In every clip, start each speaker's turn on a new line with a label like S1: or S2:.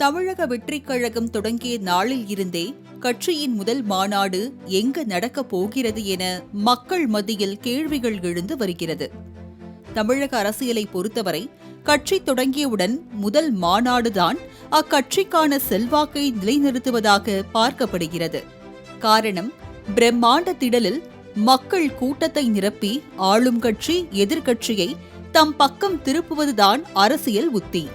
S1: தமிழக வெற்றிக் கழகம் தொடங்கிய நாளில் இருந்தே கட்சியின் முதல் மாநாடு எங்கு நடக்கப் போகிறது என மக்கள் மத்தியில் கேள்விகள் எழுந்து வருகிறது. தமிழக அரசியலை பொறுத்தவரை கட்சி தொடங்கியவுடன் முதல் மாநாடுதான் அக்கட்சிக்கான செல்வாக்கை நிலைநிறுத்துவதாக பார்க்கப்படுகிறது. காரணம், பிரம்மாண்ட திடலில் மக்கள் கூட்டத்தை நிரப்பி ஆளும் கட்சி எதிர்க்கட்சியை தம் பக்கம் திருப்புவதுதான் அரசியல் உத்தி.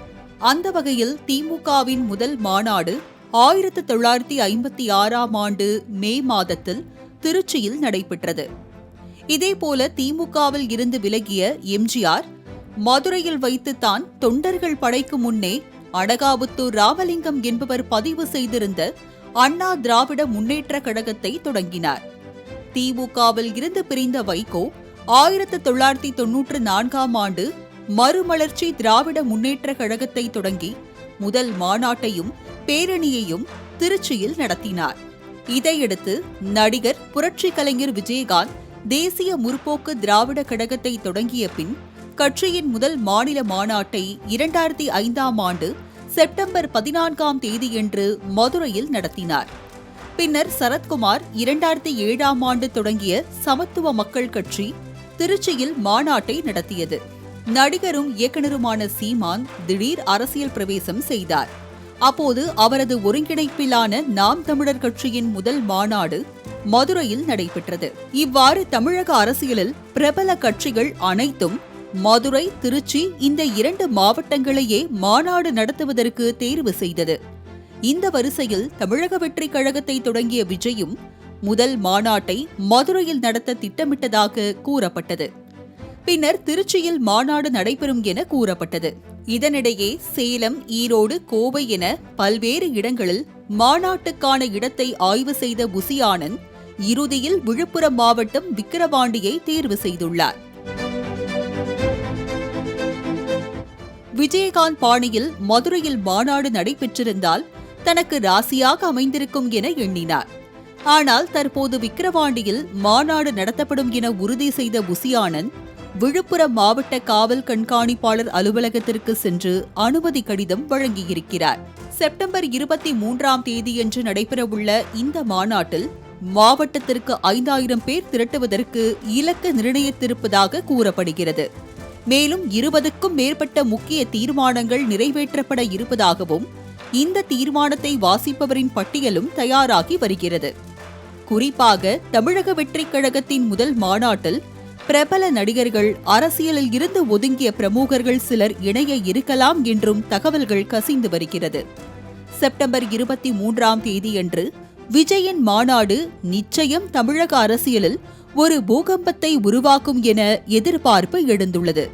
S1: அந்த வகையில் திமுகவின் முதல் மாநாடு 1956ஆம் ஆண்டு மே மாதத்தில் திருச்சியில் நடைபெற்றது. இதேபோல திமுகவில் இருந்து விலகிய எம்ஜிஆர் மதுரையில் வைத்துத்தான் தொண்டர்கள் படைக்கு முன்னே அனகாபுத்தூர் ராமலிங்கம் என்பவர் பதிவு செய்திருந்த அண்ணா திராவிட முன்னேற்ற கழகத்தை தொடங்கினார். திமுகவில் இருந்து பிரிந்த வைகோ 1994ஆம் ஆண்டு மறுமலர்ச்சி திராவிட முன்னேற்ற கழகத்தை தொடங்கி முதல் மாநாட்டையும் பேரணியையும் திருச்சியில் நடத்தினார். இதையடுத்து நடிகர் புரட்சி கலைஞர் விஜயகாந்த் தேசிய முற்போக்கு திராவிட கழகத்தை தொடங்கிய பின் கட்சியின் முதல் மாநில மாநாட்டை 2005ஆம் ஆண்டு செப்டம்பர் 14ஆம் தேதியன்று மதுரையில் நடத்தினார். பின்னர் சரத்குமார் 2007ஆம் ஆண்டு தொடங்கிய சமத்துவ மக்கள் கட்சி திருச்சியில் மாநாட்டை நடத்தியது. நடிகரும் இயக்குநருமான சீமான் திடீர் அரசியல் பிரவேசம் செய்தார். அப்போது அவரது ஒருங்கிணைப்பிலான நாம் தமிழர் கட்சியின் முதல் மாநாடு மதுரையில் நடைபெற்றது. இவ்வாறு தமிழக அரசியலில் பிரபல கட்சிகள் அனைத்தும் மதுரை, திருச்சி இந்த 2 மாவட்டங்களையே மாநாடு நடத்துவதற்கு தேர்வு செய்தது. இந்த வரிசையில் தமிழக வெற்றிக் கழகத்தை தொடங்கிய விஜயும் முதல் மாநாட்டை மதுரையில் நடத்த திட்டமிட்டதாக கூறப்பட்டது. பின்னர் திருச்சியில் மாநாடு நடைபெறும் என கூறப்பட்டது. இதனிடையே சேலம், ஈரோடு, கோவை என பல்வேறு இடங்களில் மாநாட்டுக்கான இடத்தை ஆய்வு செய்த புசி ஆனந்த் இறுதியில் விழுப்புரம் மாவட்டம் விக்கிரவாண்டியை தேர்வு செய்துள்ளார். விஜயகாந்த் பாணியில் மதுரையில் மாநாடு நடைபெற்றிருந்தால் தனக்கு ராசியாக அமைந்திருக்கும் என எண்ணினார். ஆனால் தற்போது விக்கிரவாண்டியில் மாநாடு நடத்தப்படும் என உறுதி செய்த புசி ஆனந்த் விழுப்புரம் மாவட்ட காவல் கண்காணிப்பாளர் அலுவலகத்திற்கு சென்று அனுமதி கடிதம் வழங்கியிருக்கிறார். செப்டம்பர் 23ஆம் தேதியன்று நடைபெறவுள்ள இந்த மாநாட்டில் மாவட்டத்திற்கு 5000 பேர் திரட்டுவதற்கு இலக்கு நிர்ணயித்திருப்பதாக கூறப்படுகிறது. மேலும் 20க்கும் மேற்பட்ட முக்கிய தீர்மானங்கள் நிறைவேற்றப்பட இருப்பதாகவும் இந்த தீர்மானத்தை வாசிப்பவரின் பட்டியலும் தயாராகி வருகிறது. குறிப்பாக தமிழக வெற்றிக் கழகத்தின் முதல் மாநாட்டில் பிரபல நடிகர்கள், அரசியலில் இருந்து ஒதுங்கிய பிரமுகர்கள் சிலர் இணைய இருக்கலாம் என்றும் தகவல்கள் கசிந்து வருகிறது. செப்டம்பர் 23ஆம் தேதியன்று விஜயின் மாநாடு நிச்சயம் தமிழக அரசியலில் ஒரு பூகம்பத்தை உருவாக்கும் என எதிர்பார்ப்பு எழுந்துள்ளது.